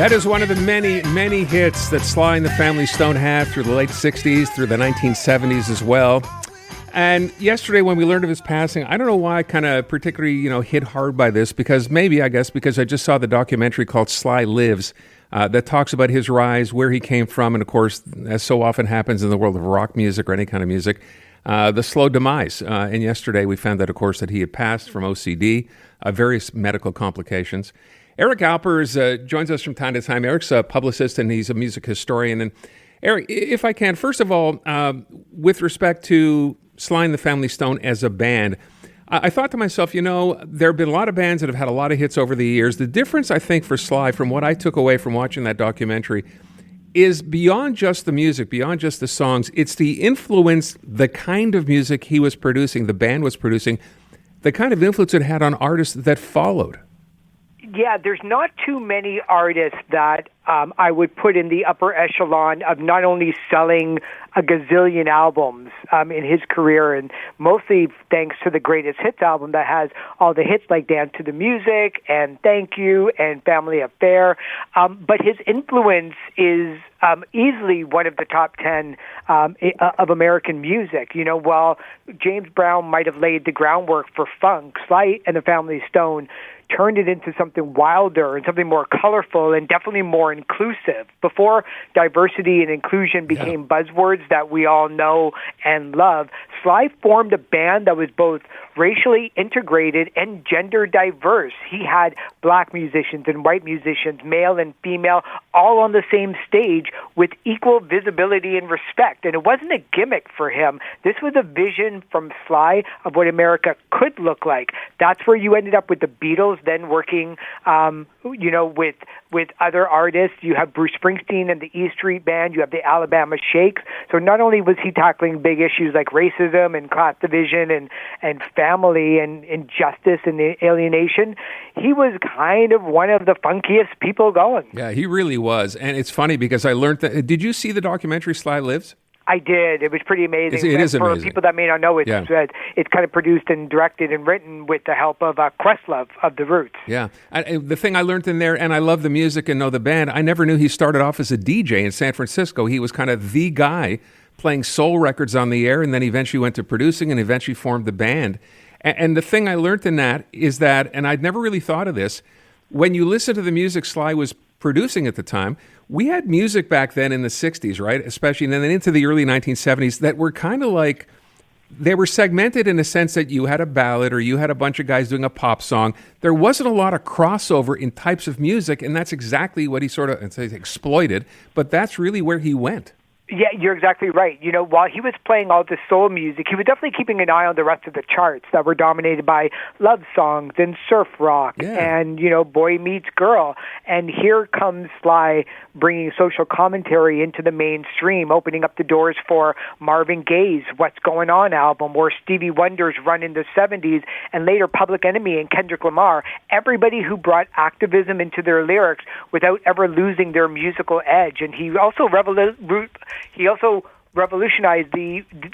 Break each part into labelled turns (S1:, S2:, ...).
S1: That is one of the many, many hits that Sly and the Family Stone had through the late 60s, through the 1970s as well. And yesterday when we learned of his passing, I don't know why I kind of particularly, hit hard by this, because I just saw the documentary called Sly Lives that talks about his rise, where he came from, and of course, as so often happens in the world of rock music or any kind of music, the slow demise. And yesterday we found out, of course, that he had passed from OCD, various medical complications. Eric Alper joins us from time to time. Eric's a publicist and he's a music historian. And Eric, if I can, first of all, with respect to Sly and the Family Stone as a band, I thought to myself, there have been a lot of bands that have had a lot of hits over the years. The difference, I think, for Sly, from what I took away from watching that documentary, is beyond just the music, beyond just the songs. It's the influence, the kind of music he was producing, the band was producing, the kind of influence it had on artists that followed.
S2: Yeah, there's not too many artists that I would put in the upper echelon of not only selling a gazillion albums in his career, and mostly thanks to the Greatest Hits album that has all the hits like Dance to the Music and Thank You and Family Affair. But his influence is easily one of the top 10 of American music. While James Brown might have laid the groundwork for funk, Sly and the Family Stone turned it into something wilder and something more colorful and definitely more inclusive. Before diversity and inclusion became buzzwords that we all know and love, Sly formed a band that was both racially integrated and gender diverse. He had black musicians and white musicians, male and female, all on the same stage with equal visibility and respect. And it wasn't a gimmick for him. This was a vision from Sly of what America could look like. That's where you ended up with the Beatles then working, with other artists. You have Bruce Springsteen and the E Street Band. You have the Alabama Shakes. So not only was he tackling big issues like racism and class division and family and injustice and alienation, he was kind of one of the funkiest people going.
S1: Yeah, he really was. And it's funny because I learned that. Did you see the documentary Sly Lives?
S2: I did. It was pretty amazing.
S1: It is amazing.
S2: For people that may not know, it's kind of produced and directed and written with the help of Questlove of The Roots.
S1: Yeah. The thing I learned in there, and I love the music and know the band, I never knew he started off as a DJ in San Francisco. He was kind of the guy playing soul records on the air, and then eventually went to producing and eventually formed the band. And the thing I learned in that is that, and I'd never really thought of this, when you listen to the music Sly was producing at the time, we had music back then in the 60s, right? Especially, and then into the early 1970s, that were kind of like, they were segmented in a sense that you had a ballad or you had a bunch of guys doing a pop song. There wasn't a lot of crossover in types of music, and that's exactly what he sort of exploited, but that's really where he went.
S2: Yeah, you're exactly right. While he was playing all this soul music, he was definitely keeping an eye on the rest of the charts that were dominated by love songs and surf rock and, boy meets girl. And here comes Sly bringing social commentary into the mainstream, opening up the doors for Marvin Gaye's What's Going On album, or Stevie Wonder's run in the 70s, and later Public Enemy and Kendrick Lamar. Everybody who brought activism into their lyrics without ever losing their musical edge. And he also revolutionized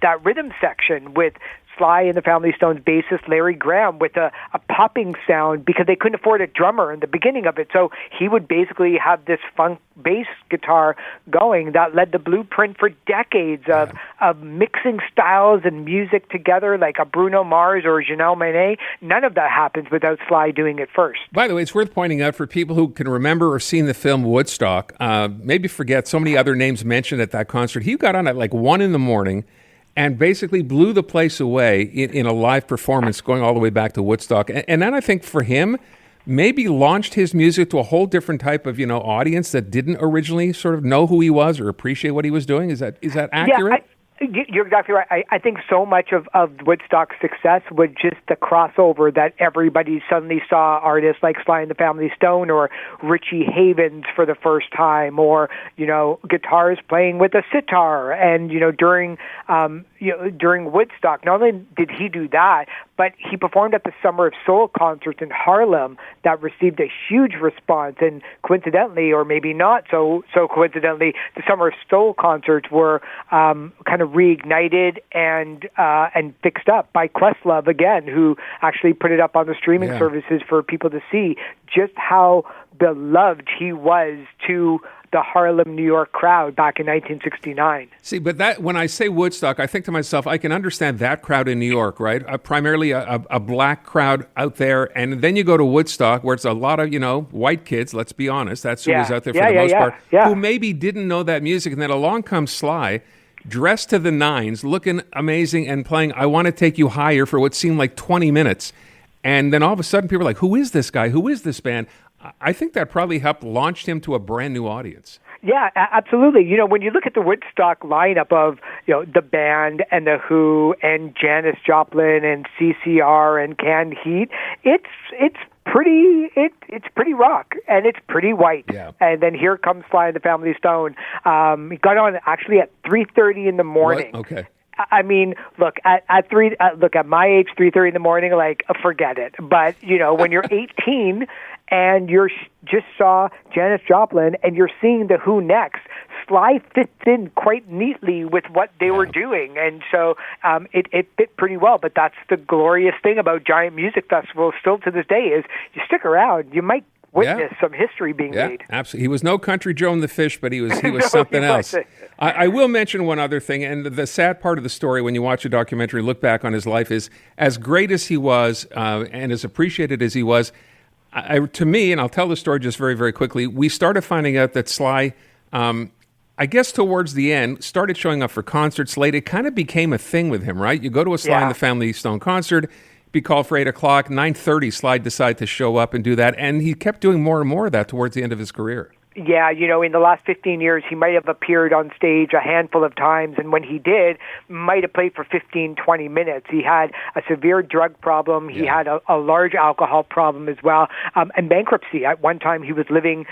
S2: that rhythm section with Sly and the Family Stone's bassist Larry Graham with a popping sound, because they couldn't afford a drummer in the beginning of it. So he would basically have this funk bass guitar going that led the blueprint for decades of mixing styles and music together, like a Bruno Mars or Janelle Monáe. None of that happens without Sly doing it first.
S1: By the way, it's worth pointing out for people who can remember or seen the film Woodstock, maybe forget so many other names mentioned at that concert. He got on at like 1 a.m. and basically blew the place away in a live performance going all the way back to Woodstock. And then I think for him, maybe launched his music to a whole different type of, audience that didn't originally sort of know who he was or appreciate what he was doing. Is that accurate?
S2: You're exactly right. I think so much of Woodstock's success was just the crossover that everybody suddenly saw artists like Sly and the Family Stone or Richie Havens for the first time, or, guitars playing with a sitar. And, during Woodstock, not only did he do that, but he performed at the Summer of Soul concerts in Harlem that received a huge response. And coincidentally, or maybe not so coincidentally, the Summer of Soul concerts were kind of reignited and fixed up by Questlove again, who actually put it up on the streaming services for people to see just how beloved he was to the Harlem, New York crowd back in 1969.
S1: See, but that when I say Woodstock, I think to myself, I can understand that crowd in New York, right? Primarily a black crowd out there, and then you go to Woodstock, where it's a lot of white kids. Let's be honest, that's who was out there for the most part, who maybe didn't know that music, and then along comes Sly, dressed to the nines, looking amazing, and playing "I Want to Take You Higher" for what seemed like 20 minutes, and then all of a sudden, people are like, "Who is this guy? Who is this band?" I think that probably helped launch him to a brand new audience.
S2: Yeah, absolutely. When you look at the Woodstock lineup of, the band and the Who and Janis Joplin and CCR and Canned Heat, it's pretty rock, and it's pretty white.
S1: Yeah.
S2: And then here comes Sly and the Family Stone. He got on actually at 3:30 in the morning.
S1: What? Okay.
S2: I mean, look at my age, 3:30 in the morning, forget it. But when you're 18 and just saw Janis Joplin and you're seeing the Who next, Sly fits in quite neatly with what they were doing, and so it fit pretty well. But that's the glorious thing about giant music festivals still to this day is you stick around, you might witness some history being made.
S1: Absolutely. He was no Country Joe and the Fish, but he was something else. I will mention one other thing, and the sad part of the story when you watch a documentary, look back on his life, is as great as he was and as appreciated as he was, to me, and I'll tell the story just very, very quickly, we started finding out that Sly, I guess towards the end, started showing up for concerts late. It kind of became a thing with him, right? You go to a Sly and the Family Stone concert, be called for 8 o'clock, 9:30, Sly decided to show up and do that, and he kept doing more and more of that towards the end of his career.
S2: Yeah, in the last 15 years, he might have appeared on stage a handful of times, and when he did, might have played for 15, 20 minutes. He had a severe drug problem. He had a large alcohol problem as well, and bankruptcy. At one time, he was living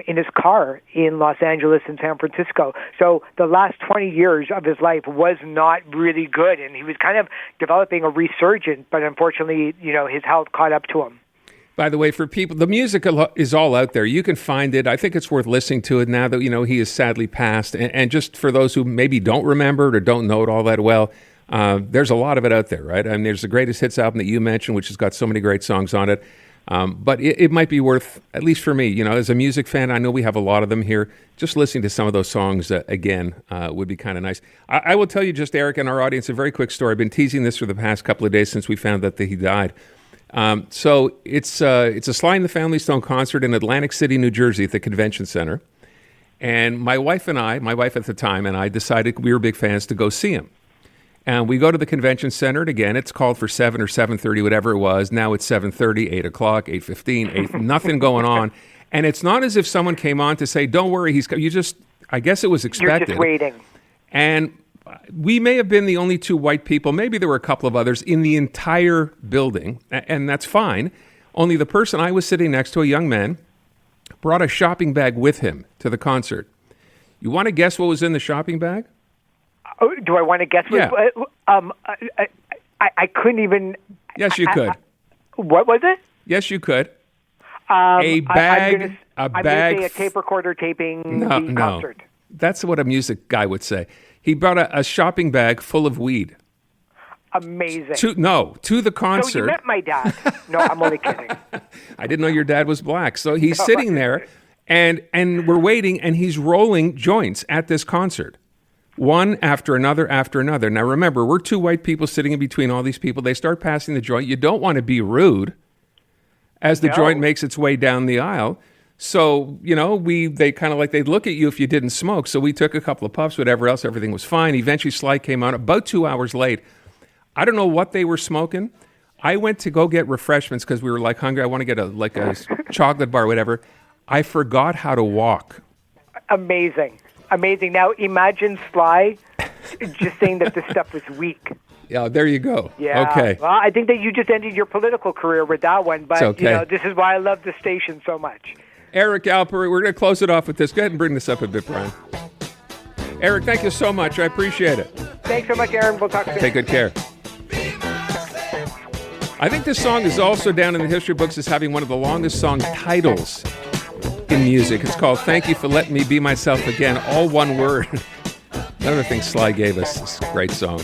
S2: in his car in Los Angeles and San Francisco. So the last 20 years of his life was not really good, and he was kind of developing a resurgence, but unfortunately, his health caught up to him.
S1: By the way, for people, the music is all out there. You can find it. I think it's worth listening to it now that, he has sadly passed. And just for those who maybe don't remember it or don't know it all that well, there's a lot of it out there, right? I mean, there's the Greatest Hits album that you mentioned, which has got so many great songs on it. But it might be worth, at least for me, as a music fan, I know we have a lot of them here. Just listening to some of those songs again would be kind of nice. I will tell you just, Eric, and our audience, a very quick story. I've been teasing this for the past couple of days since we found out that he died. So it's a Sly and the Family Stone concert in Atlantic City, New Jersey at the Convention Center. And my wife at the time, and I decided we were big fans to go see him. And we go to the Convention Center, and again, it's called for 7 or 7:30, whatever it was. Now it's 7:30, 8 o'clock, 8:15, 8, nothing going on. And it's not as if someone came on to say, don't worry, I guess it was expected.
S2: You're just waiting.
S1: And we may have been the only two white people, maybe there were a couple of others, in the entire building, and that's fine. Only the person I was sitting next to, a young man, brought a shopping bag with him to the concert. You want to guess what was in the shopping bag?
S2: Oh, do I want to guess?
S1: Yeah.
S2: I couldn't even...
S1: Yes, you could.
S2: What was it?
S1: Yes, you could.
S2: A
S1: bag.
S2: I'm going to say a tape recorder taping the concert.
S1: That's what a music guy would say. He brought a shopping bag full of weed.
S2: Amazing.
S1: To the concert.
S2: So you met my dad. No, I'm only kidding.
S1: I didn't know your dad was black. So he's sitting there, and we're waiting, and he's rolling joints at this concert. One after another after another. Now remember, we're two white people sitting in between all these people. They start passing the joint. You don't want to be rude as the joint makes its way down the aisle. So, they kind of they'd look at you if you didn't smoke. So we took a couple of puffs, whatever else, everything was fine. Eventually, Sly came on about 2 hours late. I don't know what they were smoking. I went to go get refreshments because we were hungry. I want to get a chocolate bar, whatever. I forgot how to walk.
S2: Amazing. Now, imagine Sly just saying that this stuff was weak.
S1: Yeah, there you go.
S2: Yeah.
S1: Okay.
S2: Well, I think that you just ended your political career with that one, but
S1: okay.
S2: This is why I love the station so much.
S1: Eric Alper, we're going to close it off with this. Go ahead and bring this up a bit, Brian. Eric, thank you so much. I appreciate it.
S2: Thanks so much, Aaron. We'll talk soon.
S1: Take good care. I think this song is also down in the history books as having one of the longest song titles in music. It's called Thank You for Letting Me Be Myself Again, all one word. Another thing Sly gave us. This great song.